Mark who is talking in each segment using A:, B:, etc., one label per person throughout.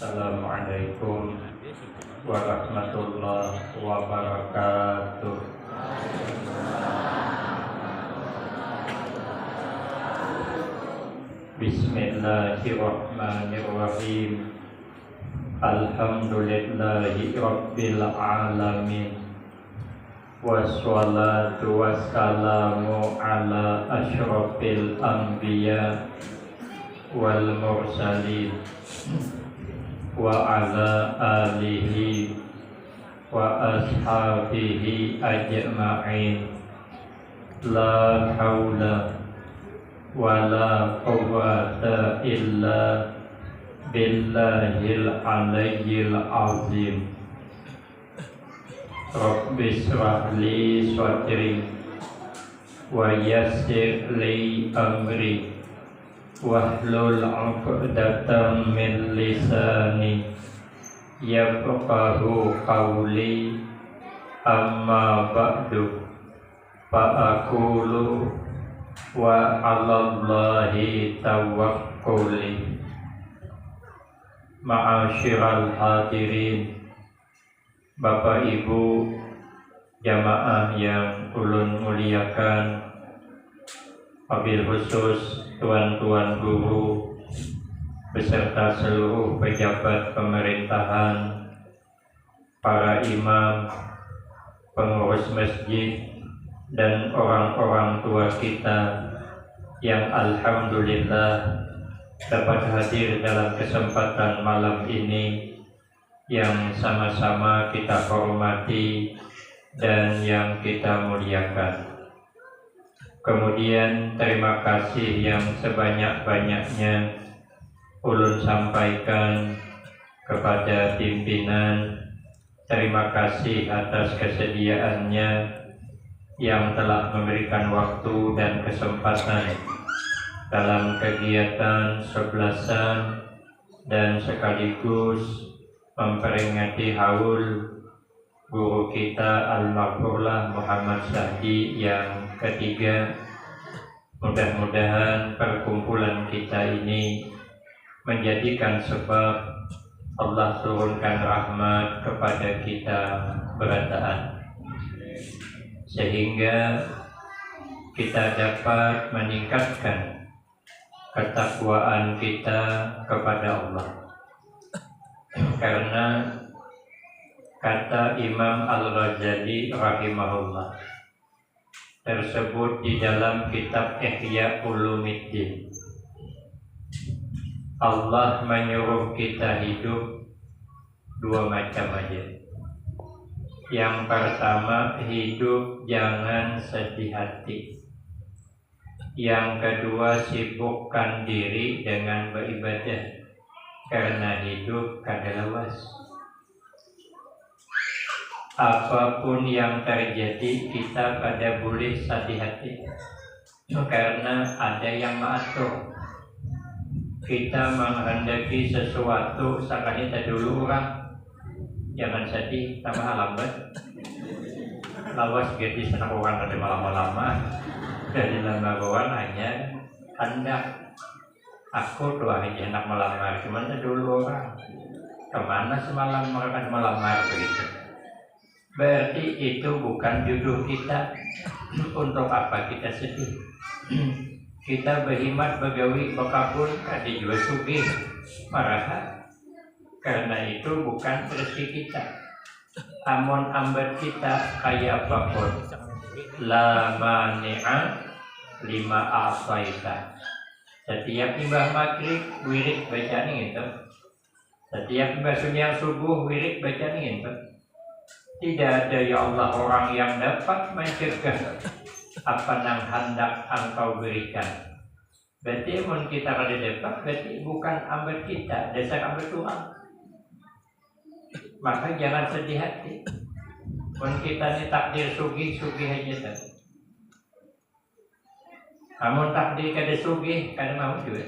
A: Assalamualaikum warahmatullahi wabarakatuh. Bismillahirrahmanirrahim. Alhamdulillahi rabbil alamin. Wassalatu wassalamu ala asyrafil anbiya wal mursalin wa ala alihi wa ashabihi ajma'in. La hawla wa la quwwata illa billahil aliyyil azim. Rabbi shrah li sadri wa yassir li amri wahlul 'uqdatam min lisani yafqahu qawli. Amma ba'du, fa aqulu wa 'alallahi tawakkuli. Ma'asyiral hadirin, Bapak Ibu jamaah yang ulun muliakan, wabil khusus tuan-tuan guru beserta seluruh pejabat pemerintahan, para imam, pengurus masjid, dan orang-orang tua kita yang alhamdulillah dapat hadir dalam kesempatan malam ini yang sama-sama kita hormati dan yang kita muliakan. Kemudian terima kasih yang sebanyak-banyaknya ulun sampaikan kepada pimpinan. Terima kasih atas kesediaannya yang telah memberikan waktu dan kesempatan dalam kegiatan sebelasan dan sekaligus memperingati haul guru kita almarhumlah Muhammad Syahdi yang ketiga. Mudah-mudahan perkumpulan kita ini menjadikan sebab Allah turunkan rahmat kepada kita berataan, sehingga kita dapat meningkatkan ketakwaan kita kepada Allah. Karena kata Imam Al-Ghazali rahimahullah tersebut di dalam kitab Ihya Ulumiddin, Allah menyuruh kita hidup dua macam aja. Yang pertama, hidup jangan sedih hati. Yang kedua, sibukkan diri dengan beribadah, karena hidup kadalawas. Apapun yang terjadi, kita pada boleh sedih hati, karena ada yang mengatur. Kita menghendaki sesuatu, sakanya dulu orang, jangan sedih, tambah lambat. Lawas jadi senang orang ada lama-lama, dari lama-lama hanya hendak. Aku tuh hanya hendak melamar, cuman dulu orang kemana semalam mereka melamar begitu. Berarti itu bukan jodoh kita. Untuk apa kita sedih? Kita berhimat begawi bekabul kadi juga sugih marah. Karena itu bukan rezeki kita. Amun ambat kita kayak apapun, la mani'a lima asaita. Setiap imbah maghrib wirid baca nih gitu. Setiap imbah sunyang subuh wirid baca nih gitu. Tidak ada ya Allah orang yang dapat mencegah apa yang hendak engkau berikan. Berarti mun kita kada dapat, berarti bukan ambil kita, dasar ambil Tuhan. Maka jangan sedih hati. Mun kita ni takdir sugih aja tak. Kamu takdir kada sugih, kada mau juga.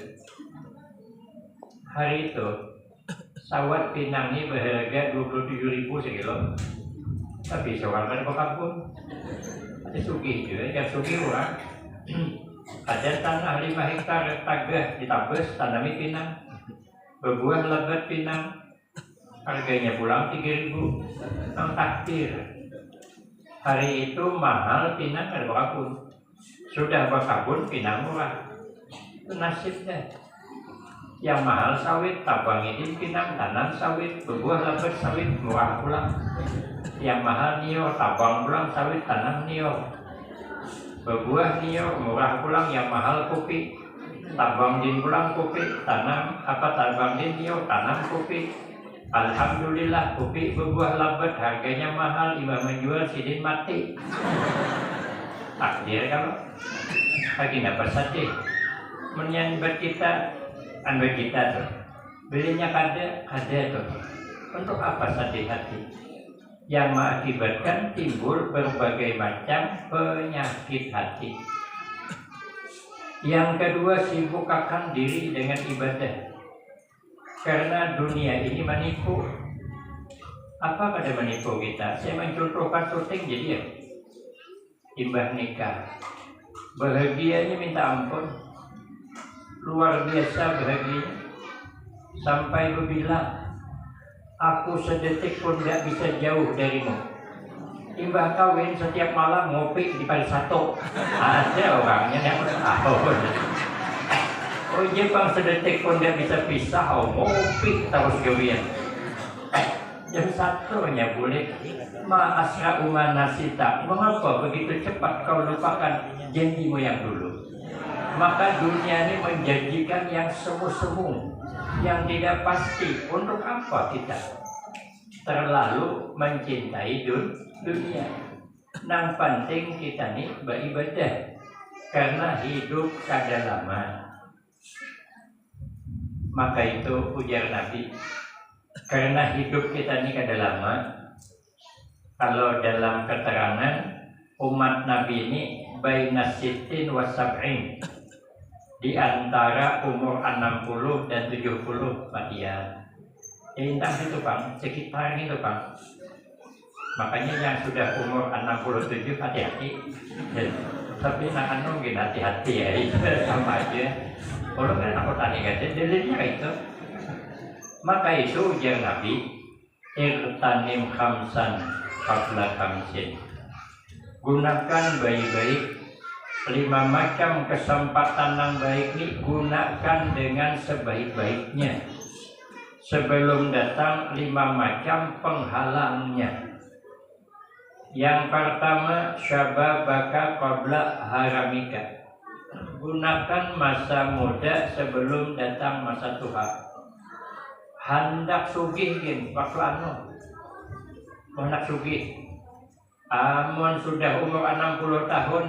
A: Hari itu sawat Pinang ini berharga 27.000 sekilo. Tapi seorang kan bekabun. Ada sugih juga, yang sugih orang. Ada tanah 5 hektar tagah ditabes, tanami pinang, berbuah lebat pinang, harganya pulang 3.000 nang takdir. Hari itu mahal pinang ada berkabun, sudah berkabun pinang murah. Itu nasibnya. Yang mahal sawit, tabang ini pinang, tanam sawit, berbuah lebat sawit, murah pulang. Yang mahal nio, tabang pulang sawit, tanam nio, berbuah nio, murah pulang. Yang mahal kopi, tabang din pulang kopi, tanam tabang din nio, tanam kopi. Alhamdulillah kopi berbuah lebat, harganya mahal, imam menjual sidin mati. Takdir kalau lagi dapat sadih menyambat kita tuh belinya kada tuh. Untuk apa sadih hati? Yang mengakibatkan timbul berbagai macam penyakit hati. Yang kedua, sibukkan diri dengan ibadah. Karena dunia ini menipu. Apa pada menipu kita? Saya mencontohkan syuting jadi ya. Imbah nikah, bahagianya minta ampun, luar biasa bahagia. Sampai berbilang, aku sedetik pun tidak bisa jauh darimu. Imbah kawin setiap malam ngopi di Pali Satu. Ada orangnya yang tahu. Oh iya bang, sedetik pun dia bisa pisah, ngopi terus gawian. Jam 1 boleh. Ma asra umanasita. Mengapa begitu cepat kau lupakan janjimu yang dulu? Maka dunia ini menjanjikan yang semu-semu, yang tidak pasti. Untuk apa kita terlalu mencintai dunia? Nang penting kita nih beribadah. Karena hidup kada lama. Maka itu ujar Nabi, karena hidup kita ini kada lama. Kalau dalam keterangan umat Nabi ini baina sittin wa sab'in, di antara umur 60 dan 70 matian. Intang itu Bang, sekitar itu Bang. Makanya yang sudah umur 67 hati-hati. Tapi nak mungkin hati-hati ya, itu sama aja. Kalau kan aku tanya kan, dalilnya itu. Maka itu ujar Nabi, irtanim khamsan qabla khamsin. Gunakan baik-baik 5 macam kesempatan yang baik ini, gunakan dengan sebaik-baiknya sebelum datang 5 macam penghalangnya. Yang pertama, syababaka qabla haramika. Gunakan masa muda sebelum datang masa tua. Hendak sugih gin waktu hendak sugih. Amun sudah umur 60 tahun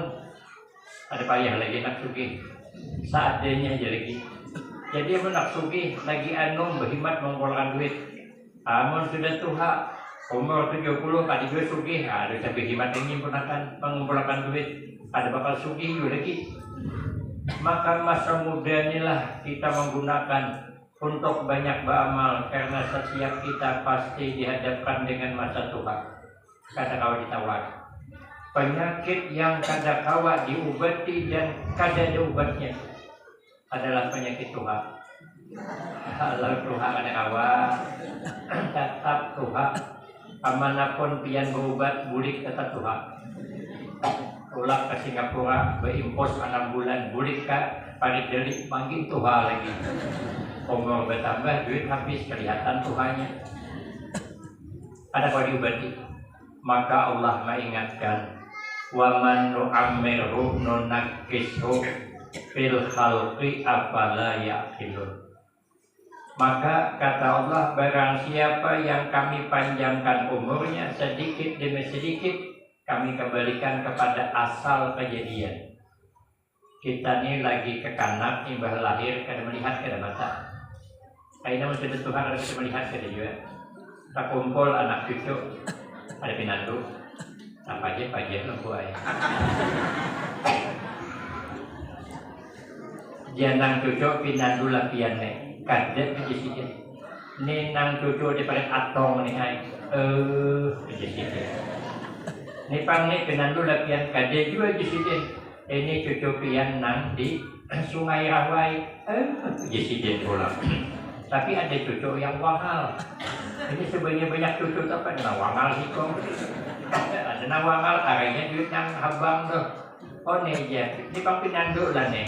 A: ada payah lagi nak sugih. Seadanya aja lagi. Jadi hendak sugih lagi berhimat mengumpulkan duit. Amun sudah tua umur 70 tadi gue sugih, ada sampai himat yang mengumpulkan duit. Ada bakal sugih lagi. Maka masa muda inilah kita menggunakan untuk banyak beramal, karena setiap kita pasti dihadapkan dengan masa tua. Kada kawa ditawar. Penyakit yang kada kawa diobati dan kada ada obatnya adalah penyakit tua. Kalau tua kada kawa, tetap tua. Amanapun pian berobat, bulik tetap tua. Ulak ke Singapura, berimpos 6 bulan, bulik ke parit delik, makin tua lagi. Umur bertambah, duit habis, kelihatan tuhanya. Ada kau diobati. Maka Allah mengingatkan, waman nu'ammirhu nunakkishu fil khalqi afala ya'qilun. Maka kata Allah, barang siapa yang kami panjangkan umurnya sedikit demi sedikit, kami kembalikan kepada asal kejadian. Kita ini lagi kekanak, imbah lahir, kada melihat, kada mata. Aina sudah Tuhan harus kita melihat, kada juga. Kita kumpul anak cucu, ada pinandu, apa aja lembu ayah. Janang cucu pinandu lapian nih, kada kejadian. Ini nang cucu di paling atong nih ayah, kejadian. Ini pang nih pinandu lapian kade juga jesiden. Ini cucu pian nang di Sungai Rawai. Jesiden pulang. Tapi ada cucu yang wangal. Ini sebenarnya banyak cucu apa? Nah wangal sih kong. Ada nah wangal arahnya duit yang habang tuh. Oh nih ya, ini kong pinandu lah nih.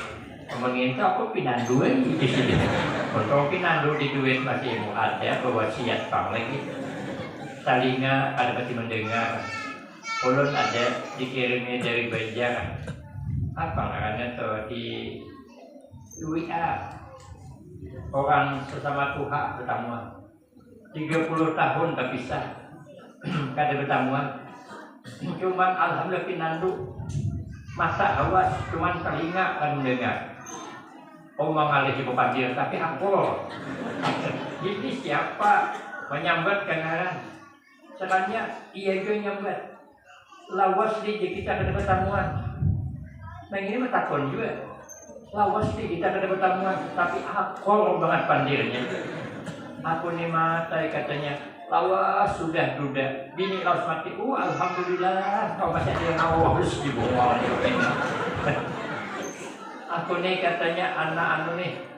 A: Ngomongin itu aku pinandu di sini. Kalau pinandu di duit masih mau ada wasiat bang lagi. Salinga ada masih mendengar. Ulun ada dikirimnya dari Banjar. Apa namanya tuh di WA. Orang sesama Tuhan bertemuan 30 tahun tak bisa kada bertemuan. Cuman alhamdulillah pinandu masa awas cuman telinga kan mendengar omong alih ibu panggil tapi aku jadi siapa menyambat kenalan sebenarnya iya juga nyambat lawas di kita kada bertemuan. Nah ini metakon juga lawas di kita kada bertemuan tapi aku banget pandirnya. Aku nih mata katanya lawas sudah duda bini lawas mati. Alhamdulillah kau masih ada yang awas di bawah. Aku nih katanya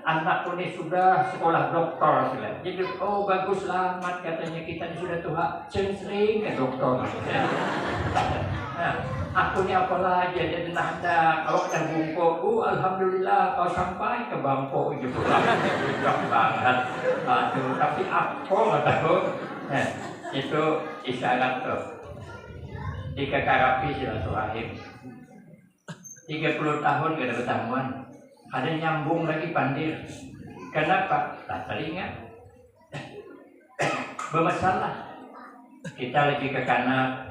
A: anakku nih sudah sekolah doktor sudah. Jadi bagus selamat katanya kita sudah tua sering ke doktor. Nah, aku nih apalagi ada nada kalau kita bungkuk. Alhamdulillah kau sampai ke Bangkok gitu lah. Banget. Aduh, tapi aku nggak tahu. Nah, itu isyarat tuh. Jika karapi silaturahim 30 tahun gak ada pertemuan. Ada nyambung lagi pandir. Kenapa? Tak teringat. Bermasalah. Kita lagi ke kanan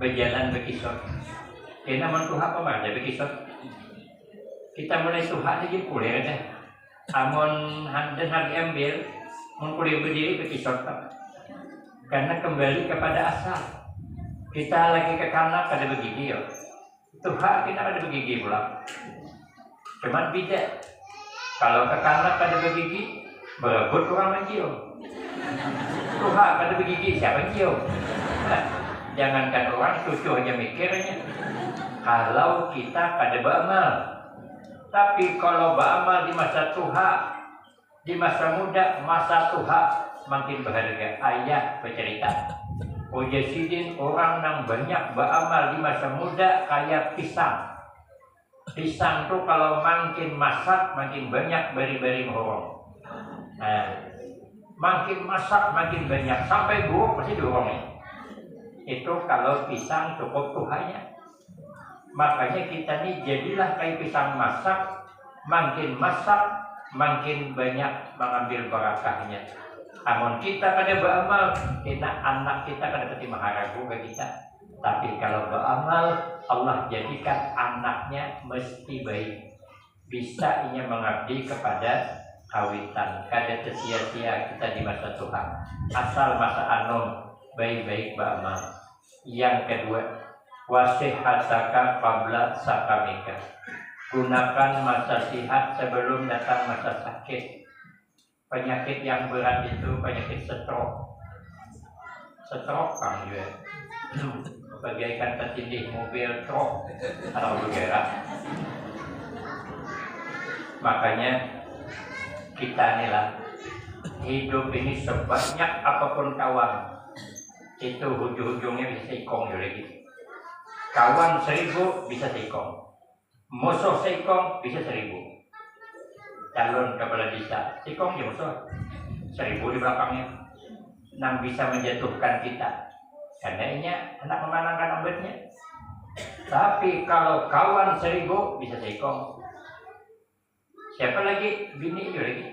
A: berjalan berkisot. Kita mentuha apa ada berkisot. Kita mulai tuha lagi kuliah dah. Amun dan harus ambil kuliah berdiri berkisot. Karena kembali kepada asal. Kita lagi ke kanan pada begini ya. Tuhan kita ada begigi pula. Cuman beda. Kalau ke kanan pada begigi, berebut orang menjiu. Tuhan pada begigi siapa menjiu? Nah, jangankan orang cucu aja mikirnya. Kalau kita pada beramal, tapi kalau beramal di masa Tuhan, di masa muda, masa Tuhan makin berharga. Ayah bercerita. Jasidin orang yang banyak beramal di masa muda kayak pisang. Pisang tuh kalau makin masak makin banyak beri-beri mohong. Nah, makin masak makin banyak sampai buruk pasti diorongnya. Itu kalau pisang cukup Tuhannya. Makanya kita nih jadilah kayak pisang masak, makin banyak mengambil barakahnya. Namun kita kada beramal, kita anak kita kada pasti maharagu ke kita. Tapi kalau beramal, Allah jadikan anaknya mesti baik. Bisa ia mengabdi kepada kawitan. Kada sia-sia kita di masa Tuhan. Asal masa anom baik-baik beramal. Yang kedua, wasihataka qabla sakamika. Gunakan masa sihat sebelum datang masa sakit. Penyakit yang berat itu penyakit stroke. Stroke kan juga. Bagaikan tertindih mobil truk atau bergerak. Makanya kita inilah hidup ini sebanyak apapun kawan, itu ujung-ujungnya bisa seikong lagi. Kawan 1000 bisa seikong, musuh seikong bisa 1000. Calon kepala desa seikong ya musuh 1000 di belakangnya, yang bisa menjatuhkan kita. Karena ini hendak memenangkan obatnya. Tapi kalau kawan 1000 bisa seikong. Siapa lagi? Bini itu lagi.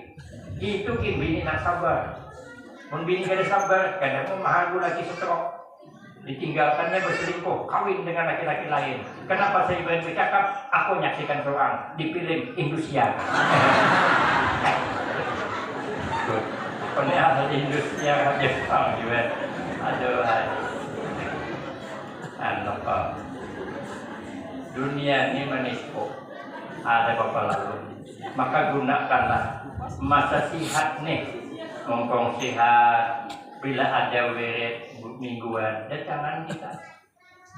A: Itu kin bini nak sabar. Mun bini kada sabar, kadang mahagu lagi stroke. Ditinggalkannya berselingkuh, kawin dengan laki-laki lain. Kenapa saya bercakap? Aku nyaksikan seorang di film Indonesia. Padahal Indonesia Jepang juga. Aduh, apa? Dunia ini menipu. Ada apa lalu? Maka gunakanlah masa sihat nih, ngomong sihat. Bila ada wirid mingguan, datangan kita.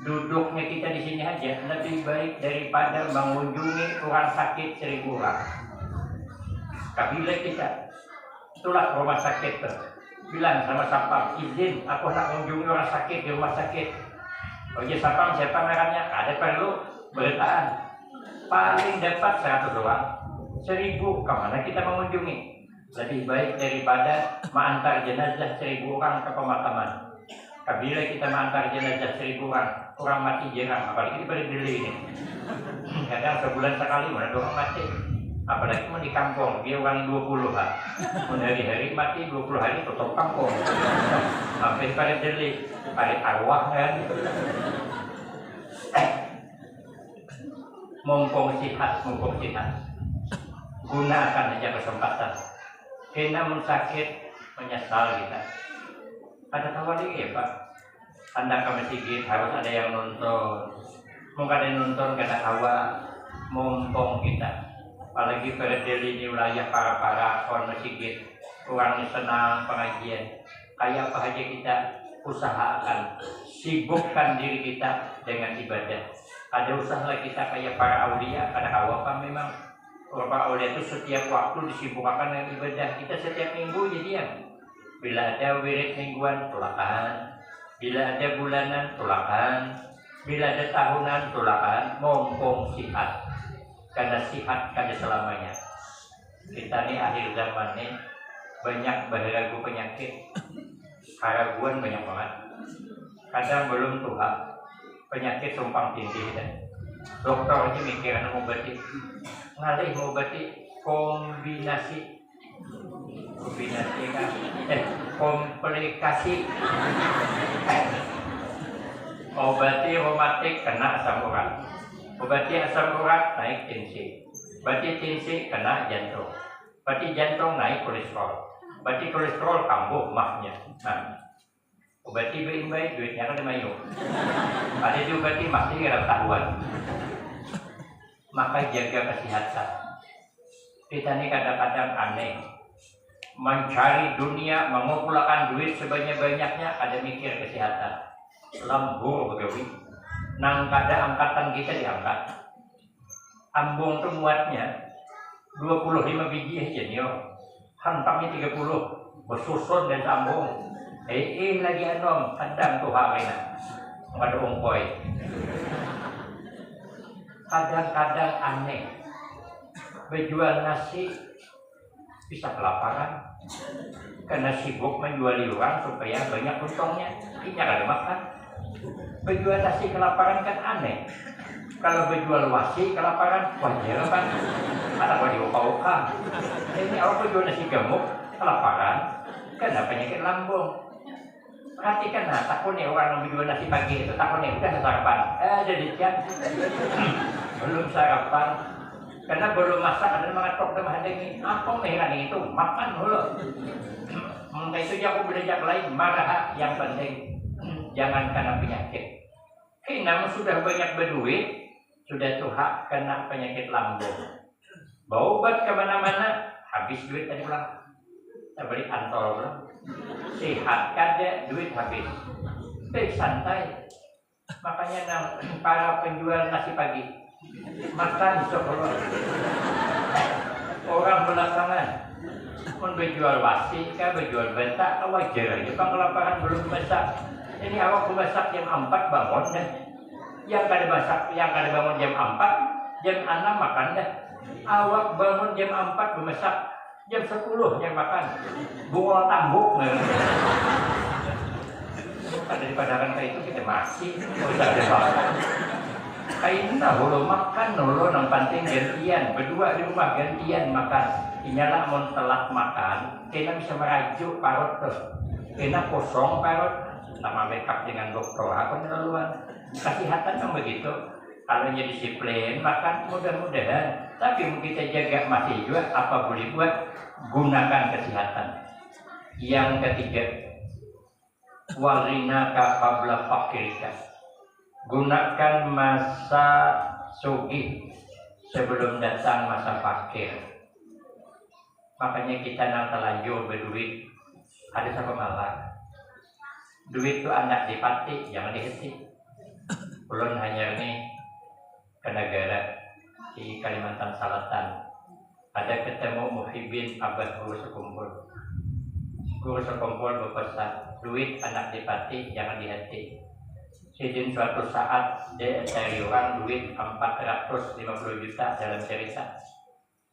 A: Duduknya kita di sini aja lebih baik daripada mengunjungi orang sakit 1000 orang. Kabila kita itulah rumah sakit tuh. Bilang sama sapam, izin aku nak mengunjungi orang sakit di rumah sakit. Oke sapam, siapa merahnya? Ada perlu beritaan. Paling dapat 100 doang, 1000 kemana kita mengunjungi? Lebih baik daripada mengantar jenazah 1000 orang ke pemakaman. Bila kita mengantar jenazah 1000 orang mati jarang, apalagi di Deli ini. Kadang sebulan sekali mana orang mati. Apalagi mau di kampung, dia orang 20 lah. Hari-hari mati 20 hari tutup kampung. Sampai pada Deli, pada arwah kan. Mumpung sihat, gunakan aja kesempatan. Kena sakit menyesal kita. Ada tawali ya Pak. Anda ke masjid harus ada yang nonton. Mungkin ada yang nonton kata awak. Mumpung kita. Apalagi pada Deli ini wilayah para kawan masjid. Orang senang pengajian. Kayak apa aja kita usahakan. Sibukkan diri kita dengan ibadah. Ada usaha kita kayak para aulia, pada awal kan memang para aulia itu setiap waktu disibukkan dengan ibadah. Kita setiap minggu jadi ya. Bila ada wirid mingguan, tulakan. Bila ada bulanan, tulakan. Bila ada tahunan, tulakan. Mumpung sihat. Karena sihat kada selamanya. Kita nih akhir zaman nih banyak berlagu penyakit. Keraguan banyak banget. Kadang belum tuhan. Penyakit tumpang tindih dan dokter aja mikiran mau obati ngalih mau obati komplikasi kan komplikasi obati reumatik kena asam urat, obati asam urat naik tensi, obati tensi kena jantung, obati jantung naik kolesterol, obati kolesterol kambuh mahnya. Nah, obati baik duitnya kan mayu. Ada juga obati masih dalam tahuan. Maka jaga kesehatan. Kita ini kadang-kadang aneh. Mencari dunia, mengumpulkan duit sebanyak-banyaknya, ada mikir kesehatan. Lembur begawi. Nang kada angkatan kita diangkat. Ambung tuh muatnya 25 biji aja nih. Hantamnya 30. Bersusun dan sambung. Lagi anom, kadang tuh harina. Ada ungkoy. Kadang-kadang aneh. Berjual nasi bisa kelaparan. Karena sibuk menjual orang supaya banyak untungnya. Ini ada makan. Berjual nasi kelaparan kan aneh. Kalau berjual wasi kelaparan wajar kan. Ada apa diuka-uka. Ini orang berjual nasi gemuk kelaparan. Karena penyakit lambung. Perhatikan nah, takut nih orang yang jual nasi pagi itu takut nih udah sarapan. Jadi kan belum sarapan karena belum masak ada mengatok sama ada ini. Apa nih itu makan dulu. Maka itu aku belajar lain marah yang penting jangan karena penyakit. Namun sudah banyak berduit sudah tuha kena penyakit lambung. Bawa obat kemana-mana habis duit tadi pulang. Kita beli antol pulang. Sehat kada duit habis. Baik santai. Makanya para penjual nasi pagi makan sekolah. Orang belakangan pun berjual wasi, kan berjual bentak, wajar aja. Bang kelaparan belum masak. Ini awak masak jam 4 bangun dah. Yang kada masak, yang kada bangun jam 4, jam 6 makan dah. Awak bangun jam 4 memasak. Jam 10 yang makan bunga tambuk daripada kan kayak itu kita masih udah ada makan kayak dulu makan dulu nang penting gantian berdua di rumah gantian makan inyalah mau telat makan kita bisa merajuk parut tuh kita kosong parut sama makeup dengan dokter apa terlaluan kesehatan kan begitu. Kalau disiplin makan mudah-mudahan tapi kita jaga masih juga apa boleh buat gunakan kesehatan. Yang ketiga warinaka qabla fakirika, gunakan masa sugih sebelum datang masa fakir. Makanya kita nang terlanjur berduit ada siapa malah duit itu anak dipati jangan dihenti. Ulun hanya ini ke negara di Kalimantan Selatan ada ketemu muhibin abad dulu sekumpul guru sekumpul berpesan, duit anak dipati jangan di hati. Sidin suatu saat dia cari orang duit 450 juta dalam cerita.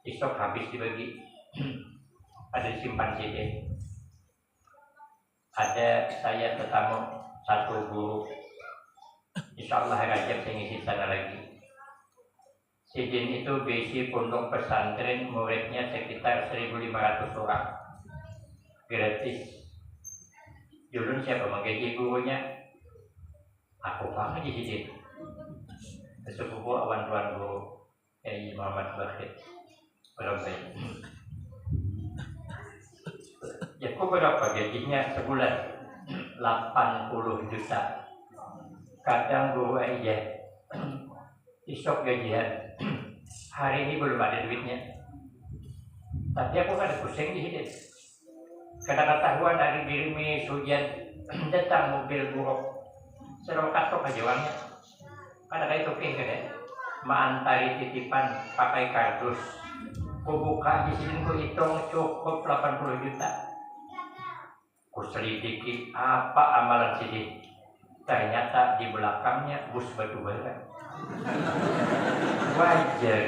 A: Esok habis dibagi. Ada disimpan Sidin. Ada saya tetamu satu guru. Insyaallah Rajab saya ngisi sana lagi. Sidin itu besi pondok pesantren, muridnya sekitar 1.500 orang. Gratis. Dulu siapa menggaji gurunya? Aku banget di sini. Sepupu awan tuan guru Kiai Muhammad Bakir. Berapa? Ya kok berapa gajinya sebulan? 80 juta. Kadang guru aja. Isok gajian. Hari ini belum ada duitnya. Tapi aku kan pusing di sini. Kadang-kadang dari dirimu hujan datang mobil buruk. Serau katok aja uangnya. Kadang-kadang itu kan ya. Maantari titipan pakai kardus. Ku buka di sini ku hitung cukup 80 juta. Ku selidiki apa amalan sini. Ternyata di belakangnya bus batu bara. Wajar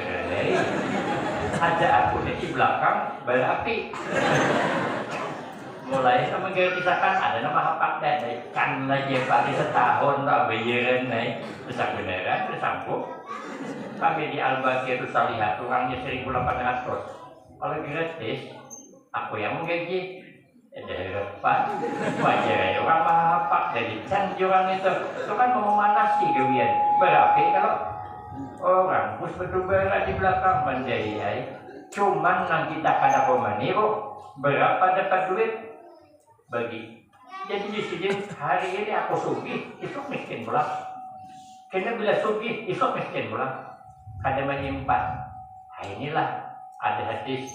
A: ada aku di belakang berapi. Mulai sama kisahkan ada nama hapak dan kan lagi pada setahun tak bayaran naik besar beneran tersampuk. Kami di Al-Bakir itu lihat orangnya 1.800. Kalau gratis aku yang menggaji. Dari depan wajar ya orang hapak dari canggih orang itu kan mau memanasi kemudian berapi kalau orang bus batu bara di belakang menjadi cuman nang kita kada komaniru berapa dapat duit bagi. Jadi di sini hari ini aku sugih, esok miskin pula. Karena bila sugih, esok miskin pula. Kada menyimpan. Nah, inilah ada hadis.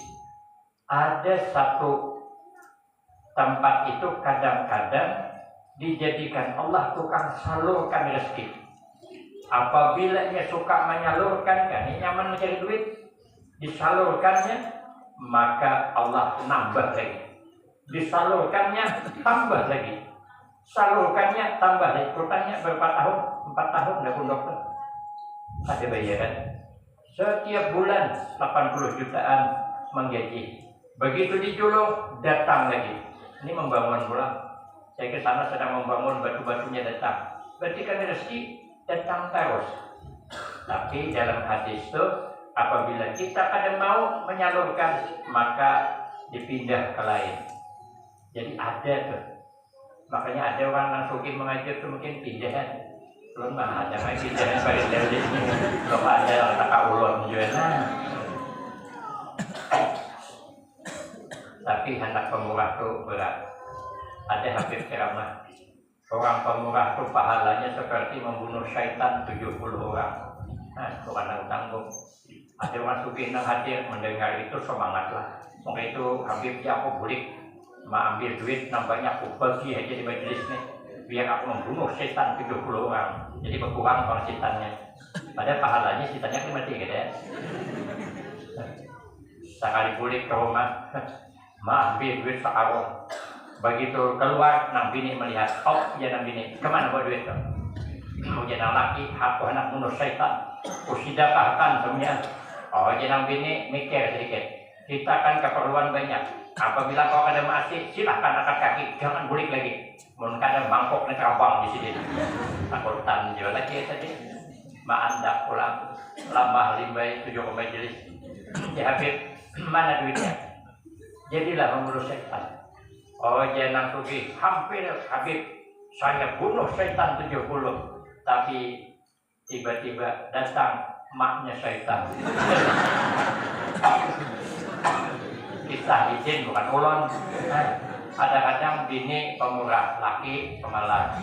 A: Ada satu tempat itu kadang-kadang dijadikan Allah tukang salurkan rezeki. Apabila ia suka menyalurkan, kan ini nyaman mencari duit, disalurkannya, maka Allah nambah lagi. Disalurkannya tambah lagi, salurkannya tambah lagi. Pertanyaan berapa tahun? 4 tahun dah pun dokter. Ada bayaran. Setiap bulan 80 jutaan menggaji. Begitu dijulung datang lagi. Ini membangun pulang. Saya ke sana sedang membangun batu-batunya datang. Berarti kan rezeki datang terus. Tapi dalam hadis itu apabila kita pada mau menyalurkan maka dipindah ke lain. Jadi ada tuh. Makanya ada orang yang suki mengajar tuh mungkin pindahan. Belum mah ada main pindahan pada dari ini. Belum ada tak ulun juga. Tapi anak pemurah tuh berat. Ada hampir ceramah. Orang pemurah tuh pahalanya seperti membunuh syaitan 70 orang. Nah, itu kan tanggung. Ada orang suki yang hadir mendengar itu semangatlah. Maka itu hampir aku bulik. Ambil duit nampaknya aku bagi aja di majelis nih biar aku membunuh setan 70 orang jadi berkurang kalau setannya padahal pahalanya setannya kan mati gitu ya. Sekali bulik ke rumah ambil duit sekarang begitu keluar nang bini melihat ya nang bini kemana bawa duit tuh mau jadi laki aku anak bunuh setan usidakahkan semuanya jadi nang bini mikir sedikit kita kan keperluan banyak. Apabila kau ada masih, silahkan angkat kaki, jangan bulik lagi. Mungkin ada mangkok nih terabang di sini. Aku tanjol lagi tadi. Anda pulang, lambah limbai 7 majelis. Ya Habib, mana duitnya? Jadilah mengurus setan. Jangan sugi, hampir Habib, saya bunuh setan 70. Tapi tiba-tiba datang maknya setan. Kisah izin bukan ulon. Kadang-kadang bini pemurah, laki pemalas.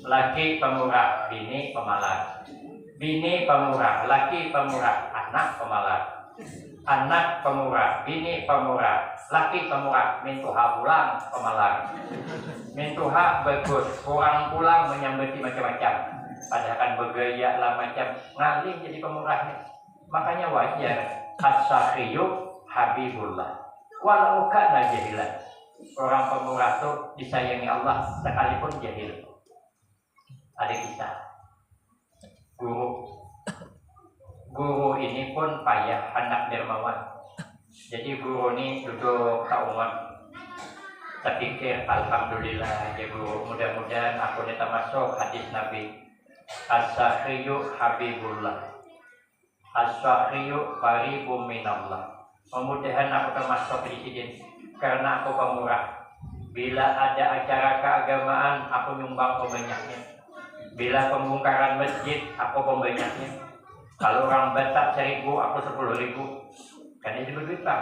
A: Laki pemurah, bini pemalas. Bini pemurah, laki pemurah, anak pemalas. Anak pemurah, bini pemurah, laki pemurah, mintuha pulang pemalas. Mintuha bagus, kurang pulang menyambeti macam-macam. Padahal kan bergaya lah macam ngalih jadi pemurahnya. Makanya wajar as-sakhiyu habibullah. Walau kana jahilan. orang pemurah tuh disayangi Allah sekalipun jahil. Ada kisah guru ini pun payah, anak dermawan. Jadi guru ini duduk ke Umar, terpikir alhamdulillah ya guru, mudah-mudahan aku termasuk hadis Nabi as-sakhiyu habibullah, as-sakhiyu qaribum minallah. Mudah-mudahan aku termasuk di sini karena aku pemurah. Bila ada acara keagamaan aku nyumbang pembanyaknya. Bila pembongkaran masjid aku pembanyaknya. Kalau orang Batak 1.000 aku 10.000. Kan itu begitu.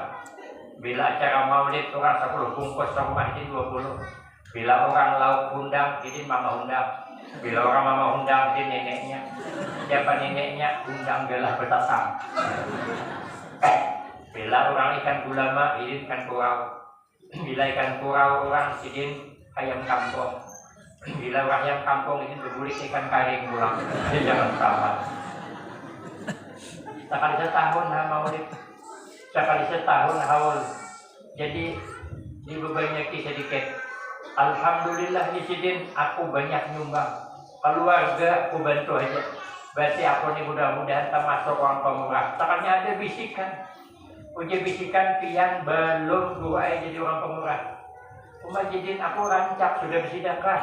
A: Bila acara maulid orang 10 bungkus rumah ini 20. Bila orang lauk undang ini mama undang. Bila orang mama undang ini neneknya. Siapa neneknya undang gelah bertatang. Bila orang ikan gulama ini ikan kurau. Bila ikan kurau orang sidin ayam kampung. Bila orang ayam kampung ini bergulik ikan karing pulang. Jadi jangan salah. Sekali setahun maulid. Sekali setahun haul. Jadi dibebanyakin sedikit. Alhamdulillah di sidin aku banyak nyumbang. Keluarga aku bantu aja. Berarti aku ini mudah-mudahan termasuk orang pemurah. Takkannya ada bisikan. Uji bisikan pian belum doa jadi orang pemurah. Umajidin aku rancak sudah bersedekah.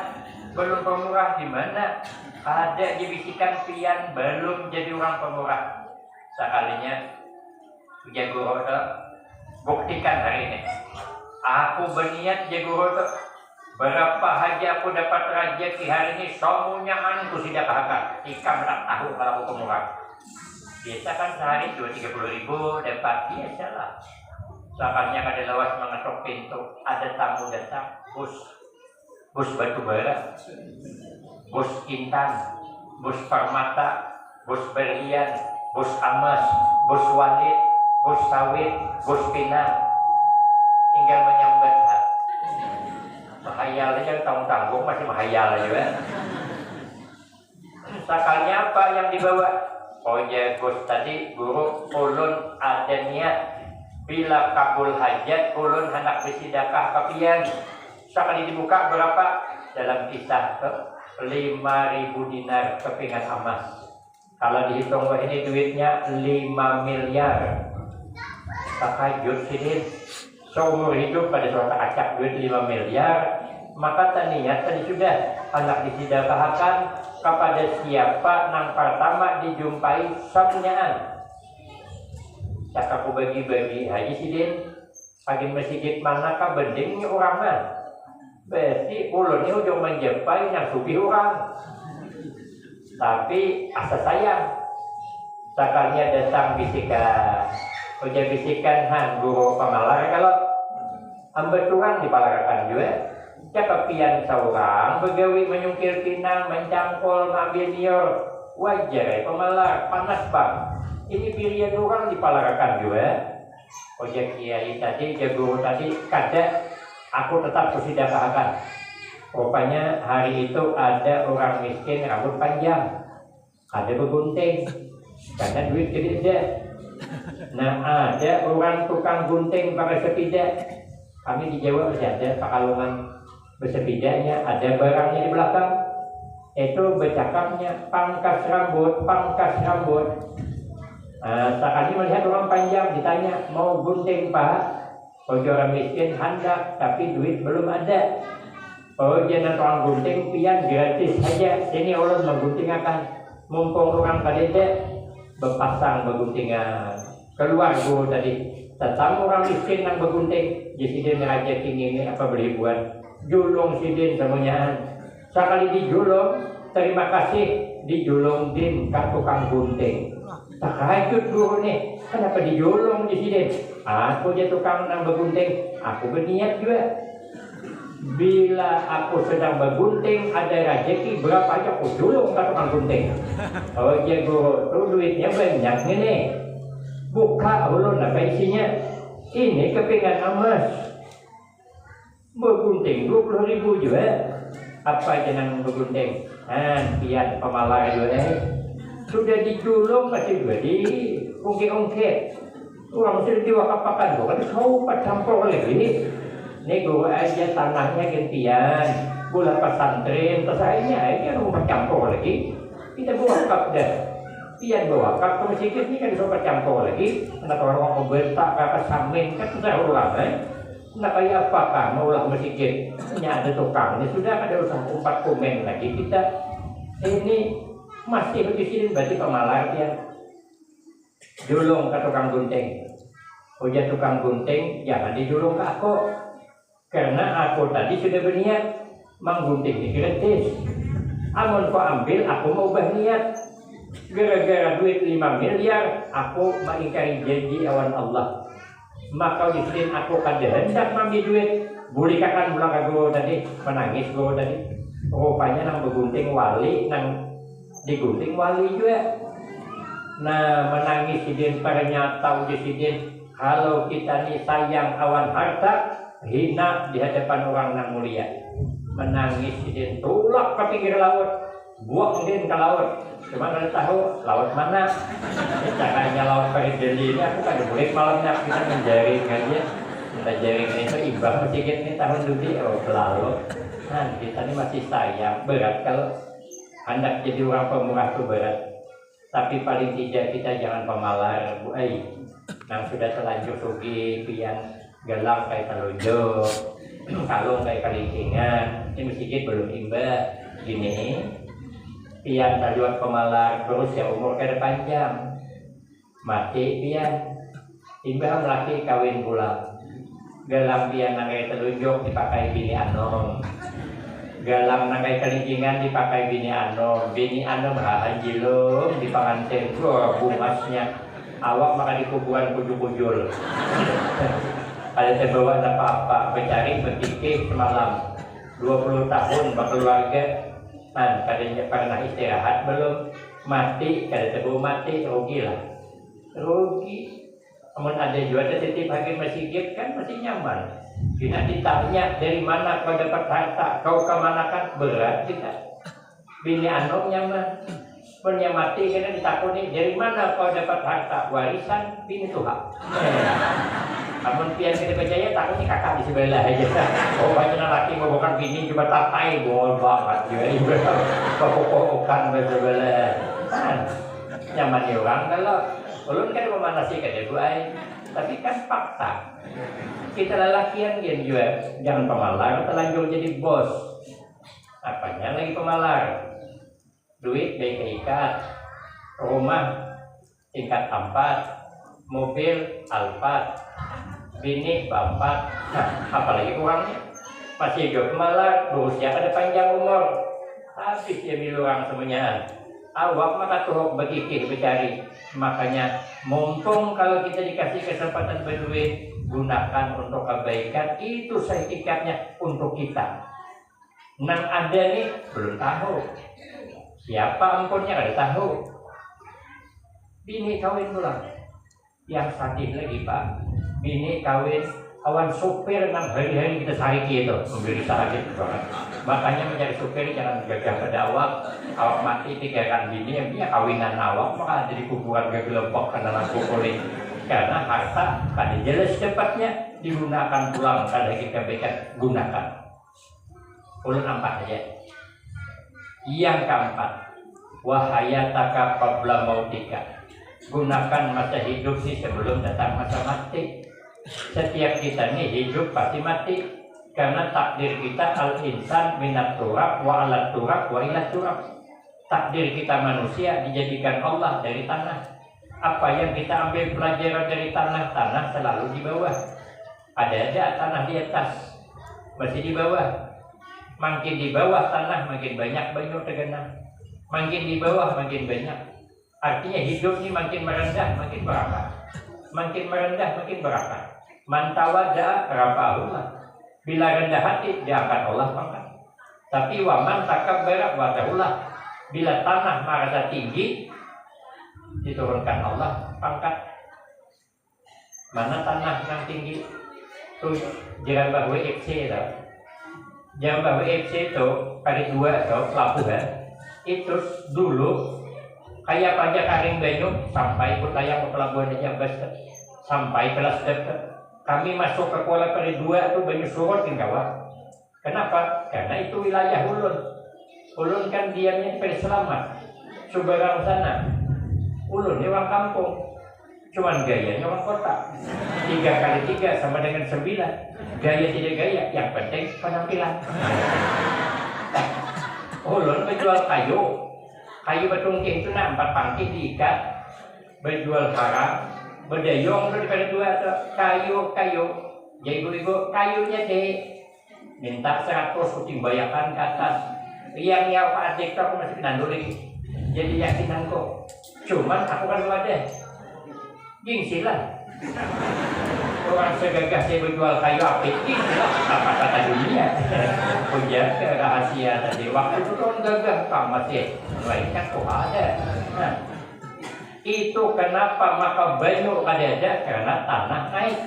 A: Belum pemurah di mana? Ada bisikan pian belum jadi orang pemurah. Sekalinya jago roda buktikan hari ini. Aku berniat jago roda. Berapa haji aku dapat rezeki hari ini semuanya aku sedekahkan. Ika tak tahu kalau aku pemurah. Biasa kan sehari 2-30 ribu dapat, biasalah. Soalnya kada lawas mengetuk pintu, ada tamu datang, bus batu bara, bus intan, bus permata, bus berlian, bus amas, bus walid, bus sawit, bus pinang. Tinggal menyambat. Mahayal aja, tanggung-tanggung masih mahayal aja. Sakalnya apa yang dibawa? Oh ya Gus, tadi guru ulun ada niat bila kabul hajat ulun hendak bersedekah kapian. Sekali dibuka berapa? Dalam kisah 5.000 dinar kepingan emas. Kalau dihitung ini duitnya 5 miliar. Takajud sini seumur hidup pada suatu acak duit 5 miliar. Maka taniat tadi sudah hendak disedekahkan kepada siapa nang pertama dijumpai samnyaan. Cak aku bagi-bagi haji sidin pagi masjid manakah bendingnya orang mah. Berarti ulun ini ujung menjumpai yang supi orang. Tapi asa sayang. Sakalnya datang bisikan. Ujar bisikan han guru pemalar kalau ambeturan dipalarakan juga. Capapian seorang begawi menyungkir pinang, mencangkol, mengambil nior, wajar, pemalar, panas bang. Ini pilihan orang dipalarakan juga. Ojek kiai tadi, jago tadi, kada aku tetap bersedekahkan. Rupanya hari itu ada orang miskin rambut panjang, ada begunting, karena duit gede ada. Nah ada orang tukang gunting pakai sepeda. Kami di Jawa masih ada pakalungan bersepedanya, ada barangnya di belakang. Itu bercakapnya pangkas rambut. Sekali melihat orang panjang ditanya mau gunting pak. Oh orang miskin hendak tapi duit belum ada. Oh jangan orang gunting pian gratis saja. Sini orang menggunting akan mumpung orang kadede berpasang beguntingan. Keluar guru tadi tentang orang miskin yang begunting. Jadi dia raja tinggi ini apa beli buat julung sidin semuanya. Sekali dijulung, terima kasih dijulung din ke tukang gunting. Tak hajut guru nih, kenapa dijulung di sidin? Aku je tukang nang begunting, aku berniat juga. Bila aku sedang bergunting ada rezeki berapa aja aku julung ke tukang gunting. Oh ya guru, tuh duitnya banyak nih. Buka ulun apa isinya? Ini kepingan emas. Begunting 20.000 juga. Apa jenang begunting? Pian pemalar juga. Sudah dijulung masih juga di ungkit-ungkit. Orang sudah diwakapakan. Kan kau campur lagi. Ini guru aja tanahnya gantian, gula pesantren, terusnya ini kan mau campur lagi. Kita bawa kap dah, pian bawa kap ke masjid ini kan bisa campur lagi. Nak orang mau bentak ke samin kan sudah ulang Nak kayak apa kan mau ulang masjid? Hanya ada tukang ini sudah ada usaha 4 komen lagi kita ini masih begini berarti pemalar dia. Julung ke tukang gunting. Ujar tukang gunting jangan dijulung ke aku. Karena aku tadi sudah berniat menggunting ini gratis. Amun kau ambil, aku mau berniat. Gara-gara duit 5 miliar, aku mengingkari janji awan Allah. Maka istilah aku kada hendak mengambil duit. Boleh kakan pulang ke guru tadi, menangis guru tadi. Rupanya nang bergunting wali, nang digunting wali juga. Nah menangis sidin ternyata uji sidin. Kalau kita ni sayang awan harta, hina di hadapan orang yang mulia, menangis dia tulak ke pinggir laut, buang dia ke laut. Cuma kalau tahu laut mana, caranya laut Farideli ini aku kan boleh malamnya kita menjaring aja, kita jaring itu imbang sedikit nih tahun dulu, oh lalu, nah kita ini masih sayang berat kalau hendak jadi orang pemurah itu berat, tapi paling tidak kita jangan pemalar, Bu Ai, yang sudah terlanjur sugi, pian gelang kayak telunjuk, kalung kayak kalingkingan, ini sedikit belum imbah, gini, pian tajuan pemalar terus ya umur kada panjang, mati pian, imbah laki kawin pula, gelang pian kayak telunjuk dipakai bini anom, galang kayak kalingkingan dipakai bini anom hahanjilum di pengantin bungasnya, awak maka di kuburan kujul-kujul. Ada saya bawa apa-apa, bercari berpikir semalam 20 tahun berkeluarga, kan kadang pernah istirahat belum, mati, kada sebelum mati, rugi lah, rugi. Namun ada juga ada titip hakim masjid kan masih nyaman. Bila ditanya dari mana kau dapat harta, kau kemanakan, berat kita. Bini anom nyaman, punya mati kena ditakuni dari mana kau dapat harta, warisan bini Tuhan. Namun pian kita percaya takutnya kakak di sebelah aja. Oh banyak laki ngobokan bini cuma tatai bol banget juga. Kokokan di sebelah. Kan nyaman ya orang kalau ulun kan memanasi kada buai. Tapi kan fakta. Kita lelakian yang juga jangan pemalar terlanjur jadi bos. Apanya lagi pemalar? Duit baik keikat, rumah tingkat 4, mobil Alphard, bini bapak, nah apalagi kurangnya masih hidup malah berusia pada panjang umur, habis dia bilang semuanya awak maka tuhuk berkikir bercari, makanya mumpung kalau kita dikasih kesempatan berduit, gunakan untuk kebaikan, itu sertifikatnya untuk kita. Nang ada nih belum tahu siapa ampunnya, ada tahu bini kawin pulang yang sakit lagi Pak, bini kawin awan supir nang hari-hari kita sariki itu memberi sakit banget. Makanya mencari supir jangan gagah pada awak mati tinggalkan bini yang dia kawinan awak maka jadi kuburan gegelopok karena lampu kuning. Karena harta pada jelas cepatnya digunakan pulang kalau kita berikan gunakan. Ulun 4 aja. Yang keempat, wahayataka qabla mautika. Gunakan masa hidup ini sebelum datang masa mati. Setiap kita ini hidup pasti mati, karena takdir kita al-insan minat turab wa alat turab wa ilat turab. Takdir kita manusia dijadikan Allah dari tanah. Apa yang kita ambil pelajaran dari tanah, tanah selalu di bawah. Ada tanah di atas, masih di bawah. Makin di bawah tanah makin banyak banyu tergenang. Makin di bawah makin banyak. Artinya hidup ini makin merendah, makin berapa? Makin merendah, makin berapa? Mantawada rafa'ullah. Bila rendah hati, diangkat Allah pangkat. Tapi waman takabbara wadahullah. Bila tanah merasa tinggi, diturunkan Allah pangkat. Mana tanah yang tinggi? Itu Jerambah WFC itu. Jerambah WFC itu, kali 2 itu, pelabuhan. Itu dulu kayak pajak karing banyu sampai ikut layang ke pelabuhan aja sampai kelas depet Kami masuk ke Kuala Pari 2 itu banyak surut kan kawan. Kenapa? Karena itu wilayah ulun. Ulun kan diamnya di Selamat, Subarang sana. Ulun ini orang kampung. Cuman gayanya orang kota. 3 kali 3 sama dengan 9. Gaya tidak gaya, yang penting penampilan. Ulun menjual kayu betungking itu 4 pangkit diikat, berjual harang, berdayung itu daripada 2 kayu. Jadi ibu kayunya minta 100 kucing bayakan ke atas. Yang Pak adik aku masih nandul lagi. Jadi yakinanku. Cuman aku kan wadah. Gingsilah. Orang segagah saya berjual kayu api. Gingsilah. Apa kata dunia? Punya rahasia tadi. Waktu itu kan gagah kamu masih. Lainkan kok ada. Nah, itu kenapa maka banyu ada karena tanah naik.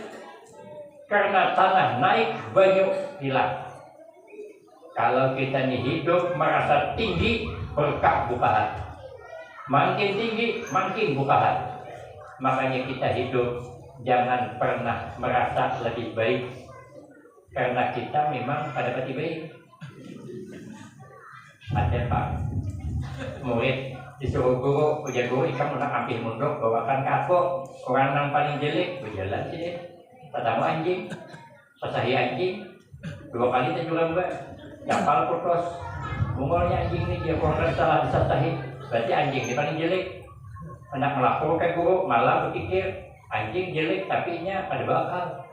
A: Karena tanah naik banyu hilang. Kalau kita nih hidup merasa tinggi, berkah buka hati. Makin tinggi, makin buka hati. Makanya kita hidup jangan pernah merasa lebih baik. Karena kita memang pada pati baik. Ada Pak murid disuruh guru, ujar guru ikan nak ambil mundur, bawakan kapok. Orang yang paling jelek, berjalan sini. Ketemu anjing, sesahi anjing. 2 kali kita juga mbak. Kapal putus, bungolnya anjing ini dia korban salah disasahi. Berarti anjing ini paling jelek. Hendak melaporkan guru malah berpikir anjing jelek tapi nya ada bakal.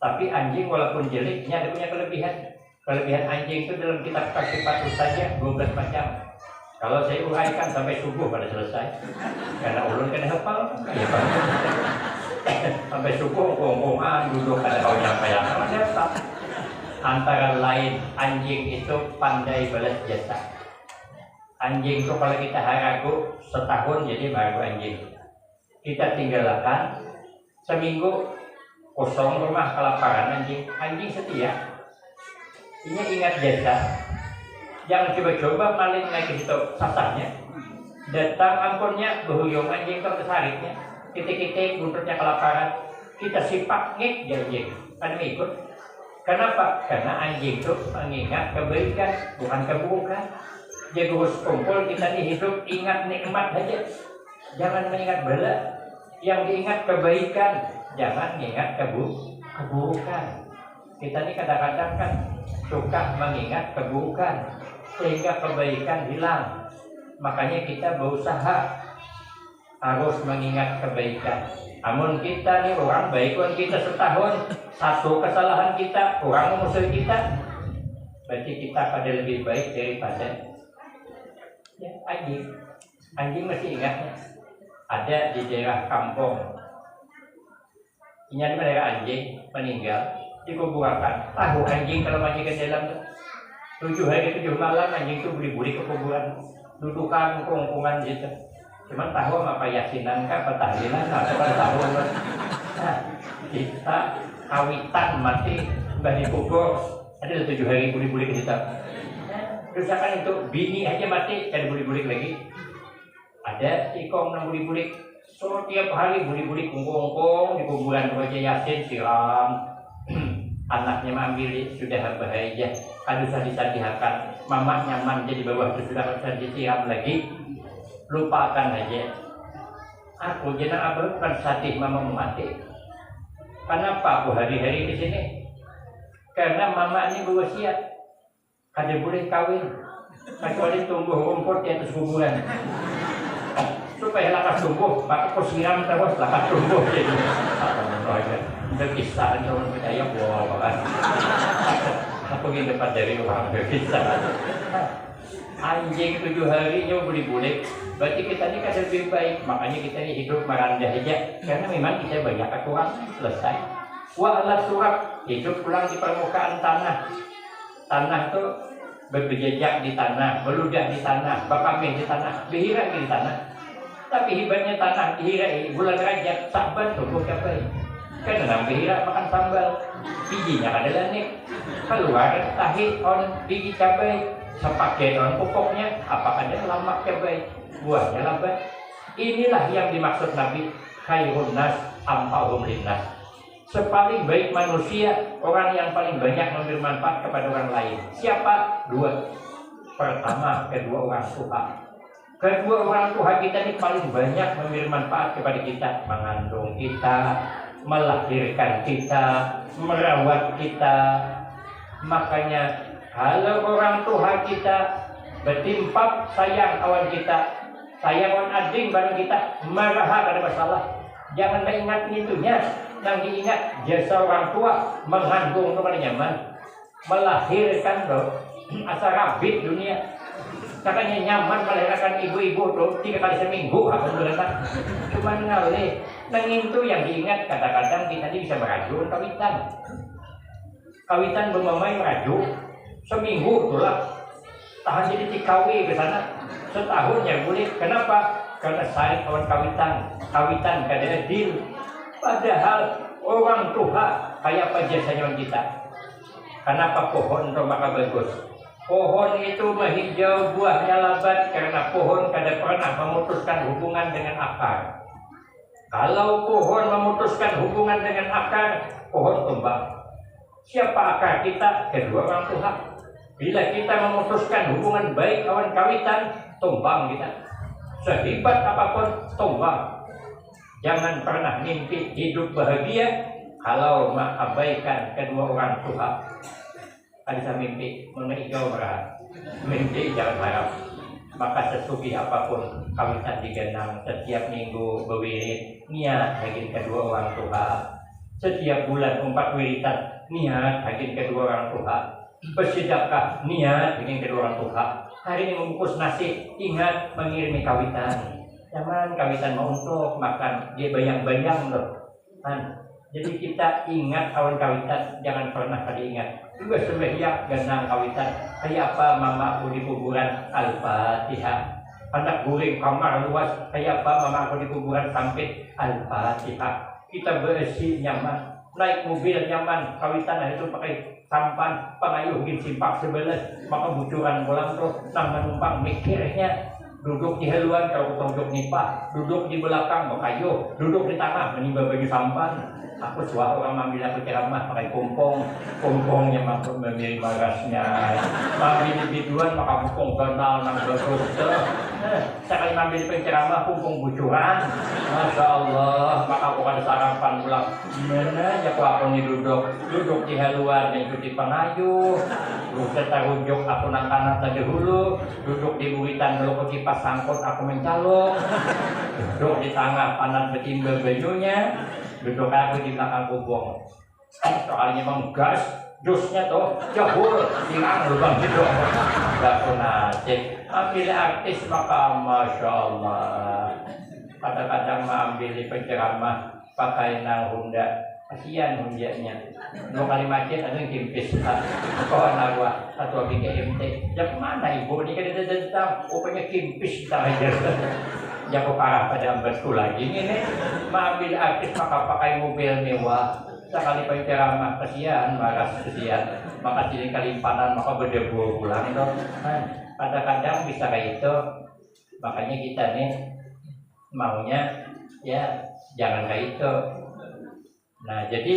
A: Tapi anjing walaupun jelek nya ada punya kelebihan. Kelebihan anjing itu dalam kitab Kasifatu saja 12 macam. Kalau saya uraikan sampai subuh pada selesai. Karena ulun kena hafal. Ya, sampai subuh ngomong-ngomongan duduk ada kau nyampe-nyampe ada. Antara lain anjing itu pandai balas jasa. Anjing itu kalau kita haragu setahun jadi baru anjing. Kita tinggalkan seminggu kosong rumah kelaparan anjing. Anjing setia. Ini ingat jasa. Jangan coba-coba maling naik ke situ sasarnya. Datang ampunnya berhuyung anjing ke sariknya. Titik-titik buntutnya kelaparan. Kita sipak ngik anjing. Kan ikut. Kenapa? Karena anjing itu mengingat kebaikan, bukan keburukan. Jadi harus kumpul kita ini hidup ingat nikmat saja. Jangan mengingat bala. Yang diingat kebaikan, jangan mengingat keburukan. Kita ini kadang-kadang kan suka mengingat keburukan sehingga kebaikan hilang. Makanya kita berusaha harus mengingat kebaikan. Namun kita nih orang baik kan kita setahun, satu kesalahan kita, orang memusuhi kita, berarti kita pada lebih baik daripada ya, anjing. Anjing masih ingatnya ada di daerah kampung. Ini ada daerah anjing meninggal dikuburkan. Tahu anjing kalau mandi ke dalam 7 hari 7 malam anjing itu buli-buli ke kuburan, dudukan kungkungan gitu. Cuman tahu apa yasinan kah, petahlilan kah, apa tahu. Nah, kita kawitan mati sudah dikubur, ada 7 hari buli-buli ke kita. Misalkan itu bini aja mati, ada buli-buli lagi. Ada tikong yang buli-buli. So tiap hari buli-buli kungkung di kuburan wajah yasin siram. Anaknya mengambil sudah bahaya. Aduh disadihakan, mama nyaman jadi bawah itu sudah disiram lagi. Lupakan aja. Aku jenang abang bukan sadih mama mati. Kenapa aku hari-hari di sini? Karena mama ini berwasiat, kada boleh kawin, kecuali tumbuh rumput di atas kuburan. Supaya lakas tumbuh, maka aku siram terus lakas tumbuh jadi. Berkisah orang percaya wow kan. Aku ingin dapat dari orang berkisah. Anjing 7 hari nyoba buli-buli. Berarti kita ini kan lebih baik. Makanya kita ini hidup merendah aja. Karena memang kita banyak kekurangan. Selesai. Wa alat surat hidup pulang di permukaan tanah. Tanah itu berjejak di tanah, beludak di tanah, berpamih di tanah, berhira di tanah. Tapi hebatnya tanah dihira bulan Rajab, Saban tumbuh cabai. Kan dalam berhira makan sambal. Bijinya adalah nih keluar tahi on biji cabai. Sepakai daun pupuknya, apa ada lamak cabai, buahnya lambat. Inilah yang dimaksud Nabi khairun nas ampa'hum linnas. Sepaling baik manusia, orang yang paling banyak memberi manfaat kepada orang lain. Siapa? Dua. Pertama, kedua orang tua. Kedua orang tua kita ini paling banyak memberi manfaat kepada kita, mengandung kita, melahirkan kita, merawat kita. Makanya kalau orang tua kita bertimpak sayang kawan kita, sayang kawan ading bareng kita, marah ada masalah. Jangan ingat itunya, yang diingat jasa orang tua, mengandung itu paling nyaman, melahirkan tuh, asal rabit dunia. Katanya nyaman melahirkan ibu-ibu tuh 3 kali seminggu, alhamdulillah. Cuman ngalih, nengin tuh yang diingat kadang-kadang kita ini bisa merajut kawitan. Kawitan bermamai merajut seminggu itulah. Tahan jadi tikawi ke sana setahun ya boleh. Kenapa? Karena saya kawan kawitan kada adil. Padahal orang tua kayak apa jasanya kita. Kenapa pohon itu maka bagus? Pohon itu menghijau, buahnya lebat karena pohon kada pernah memutuskan hubungan dengan akar. Kalau pohon memutuskan hubungan dengan akar, pohon tumbang. Siapa akar kita? Kedua orang tua. Bila kita memutuskan hubungan baik kawan kawitan, tumbang kita. Sehebat apapun, tumbang. Jangan pernah mimpi hidup bahagia kalau mengabaikan kedua orang tua. Ada mimpi menghijau berat, mimpi jangan harap. Maka sesugih apapun kawitan digenang, setiap minggu berwirid niat bagi kedua orang tua. Setiap bulan 4 wiritan niat bagi kedua orang tua. Bersedekah niat bagi kedua orang tua. Hari ini membungkus nasi, ingat mengirimi kawitan. Jangan kawitan mau untuk makan, dia bayang-bayang loh. Jadi kita ingat kawan kawitan, jangan pernah pada ingat. Juga sembahyang genang kawitan. Kayak apa mama aku di kuburan, Al-Fatihah. Anak guring kamar luas, kayak apa mama aku di kuburan sampit, Al-Fatihah. Kita bersih nyaman, naik mobil nyaman, kawitan itu pakai sampan, pengayuh simpak sebelah, maka bucuran bolang terus, nambah numpang mikirnya. Duduk di haluan kalau duduk nipah, duduk di belakang mengayuh, duduk di tengah menimba bagi sampan. Aku suara orang ambil aku ceramah pakai kumpongnya mampu memilih barasnya. Ambil biduan maka kumpong kenal nang berus. Sekali ambil penceramah kumpong bucuran. Masya Allah, maka aku ada sarapan pulang. Mana ya aku ni duduk di haluan yang cuci pengayuh. Serta rujuk aku nang kanan tadi hulu, duduk di buitan kalau kipas sangkut aku mencalok. Duduk di tengah panas bertimbal bajunya. Duduk aku di belakang kubung. Soalnya memang gas, jusnya tuh jahul, hilang lubang gitu. Gak pernah cek. Ambil artis maka Masya Allah. Kadang-kadang ambil penceramah pakai nang Honda. Kasihan Hondanya. 2 kali macet ada yang kimpis. Kawan agua satu BKMT. Ya kemana ibu? Ini kan ada tentang rupanya kimpis kita aja. Ya kok parah pada betul lagi ini mengambil artis maka pakai mobil mewah sekali penceramah kesian marah kesian maka sini kalimpanan maka berdebu pulang itu kadang-kadang bisa kayak itu. Makanya kita nih maunya ya jangan kayak itu. Nah jadi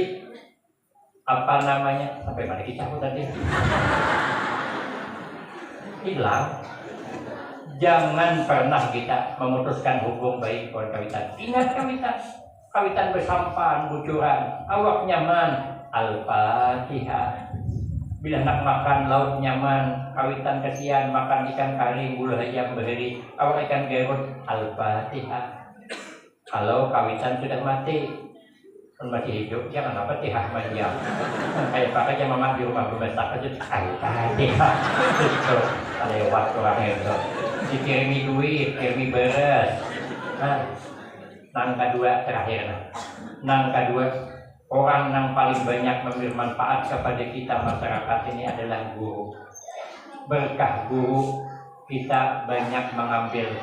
A: apa namanya sampai mana kita tadi hilang. Jangan pernah kita memutuskan hubung baik kawan kawitan. Ingat kawitan bersampan, bucuran, awak nyaman, Al-Fatihah. Bila nak makan laut nyaman, kawitan kesian makan ikan kari, bulu ayam berdiri, awak ikan gerut, Al-Fatihah. Kalau kawitan sudah mati, masih hidup, jangan apa tihah manja. Kayak pakai yang mama di rumah berbesar aja, Al-Fatihah. Itu lewat orang itu. Dikirimi duit, kirimi beras. Nang kedua terakhir. Nang kedua orang yang paling banyak memberi manfaat kepada kita masyarakat ini adalah guru. Berkah guru kita banyak mengambil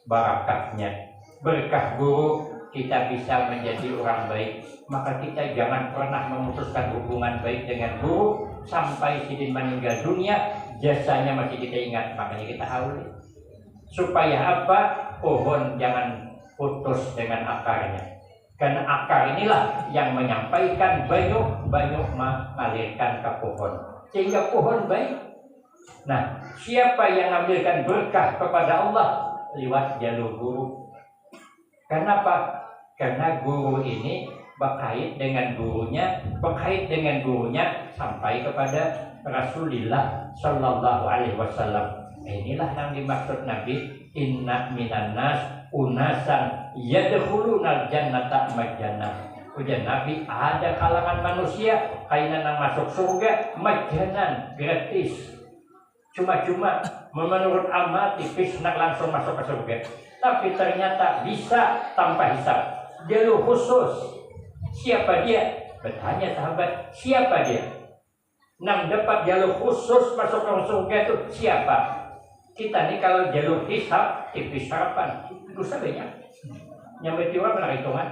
A: barakahnya. Berkah guru kita bisa menjadi orang baik. Maka kita jangan pernah memutuskan hubungan baik dengan guru sampai sidin meninggal dunia. Jasanya masih kita ingat, makanya kita hauli. Supaya apa? Pohon jangan putus dengan akarnya. Karena akar inilah yang menyampaikan banyak mengalirkan ke pohon, sehingga pohon baik. Nah, siapa yang mengambilkan berkah kepada Allah? Lewat jalur guru. Kenapa? Karena guru ini berkait dengan gurunya sampai kepada Rasulullah Sallallahu Alaihi Wasallam. Inilah yang dimaksud Nabi, inna minan nas unasan yadkhulunal jannata majana. Ujar Nabi, ada kalangan manusia kainan masuk surga majanan, gratis, cuma-cuma. Menurut amal tipis nak langsung masuk ke surga, tapi ternyata bisa tanpa hisab, jalur khusus. Siapa dia? Bertanya sahabat, siapa dia? Nang dapat jalur khusus masuk ke surga itu siapa? Kita nih kalau jalur hisab tipis harapan, dosa banyak. Nyampe tiwa benar hitungan.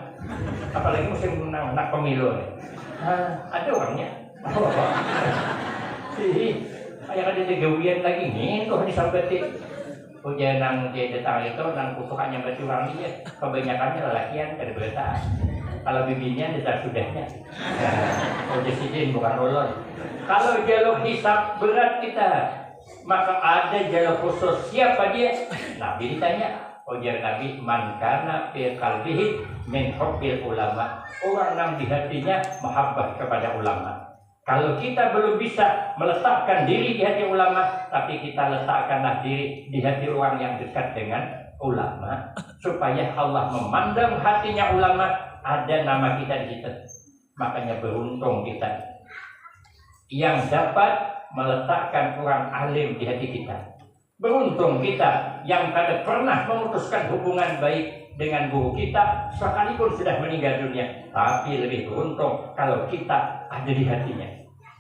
A: Apalagi musim nak pemilu. Ada orangnya. Yang ada gawian lagi nih, kok disambeti. Ujian nang dia datang itu nang kutukannya batu orang ini, kebanyakannya lelakian dari berita. Kalau bibinya dasar sudahnya. Ujian sidin bukan ulun. Kalau jalur hisab berat kita, maka ada jalur khusus. Siapa dia? Nabi ditanya. Ujar Nabi, man kana fi qalbihi min hubbil ulama. Orang yang di hatinya mahabbah kepada ulama. Kalau kita belum bisa meletakkan diri di hati ulama, tapi kita letakkanlah diri di hati orang yang dekat dengan ulama, supaya Allah memandang hatinya ulama, ada nama kita di situ. Makanya beruntung kita yang dapat meletakkan orang alim di hati kita. Beruntung kita yang kada pernah memutuskan hubungan baik dengan guru kita sekalipun sudah meninggal dunia, tapi lebih beruntung kalau kita ada di hatinya.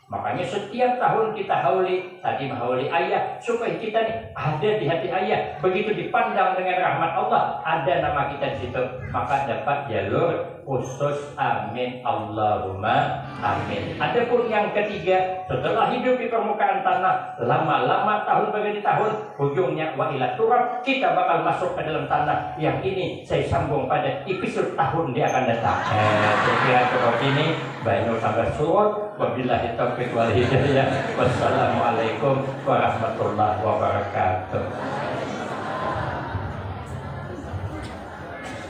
A: Makanya setiap tahun kita hauli, tadi menghauli ayah, supaya kita nih ada di hati ayah. Begitu dipandang dengan rahmat Allah, ada nama kita di situ, maka dapat jalur khusus. Amin Allahumma amin. Adapun yang ketiga, setelah hidup di permukaan tanah lama-lama tahun berganti tahun, ujungnya wa ila turab, kita bakal masuk ke dalam tanah. Yang ini saya sambung pada episode tahun dia akan datang. Saya kira ini banyak tambah surut. Wabillahi taufiq wal hidayah. Wassalamualaikum warahmatullahi wabarakatuh.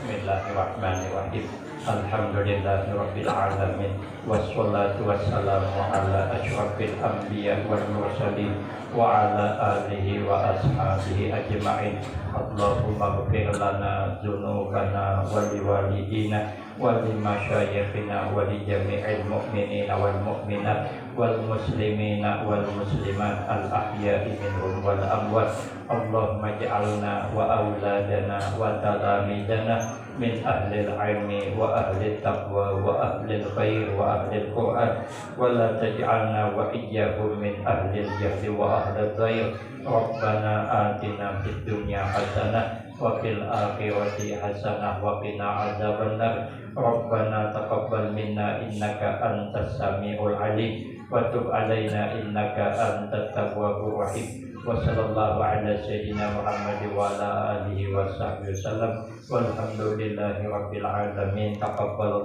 A: Bismillahirrahmanirrahim. Alhamdulillahi rabbil alamin. Wassalatu wassalamu ala asyrafil anbiya wal mursalin wa ala alihi wa ashabihi ajma'in. Allahumma ighfir lana dzunubana wa liwalidina wa limasyayikhina wa li jami'il mu'minina wal mu'minat wal muslimina wal muslimat al ahya'i minhum wal amwat. Allahumma ij'alna wa auladana wa talamidana min ahlil ilmi wa ahlil taqwa wa ahlil khair wa ahlil quran wa la taj'alna wa iyyahum min ahlil jahli wa ahlil dhair. Rabbana atina fid dunya hasanah wa fil akhirati hasanah wa qina adzabannar. Rabbana taqabbal minna innaka antas samiul alim wa tub alaina innaka antat tawwabur rahim. Wa sallallahu ala sayyidina Muhammad wa ala alihi wa sahbihi wasallam. Walhamdulillahi rabbil alamin. Taqabbal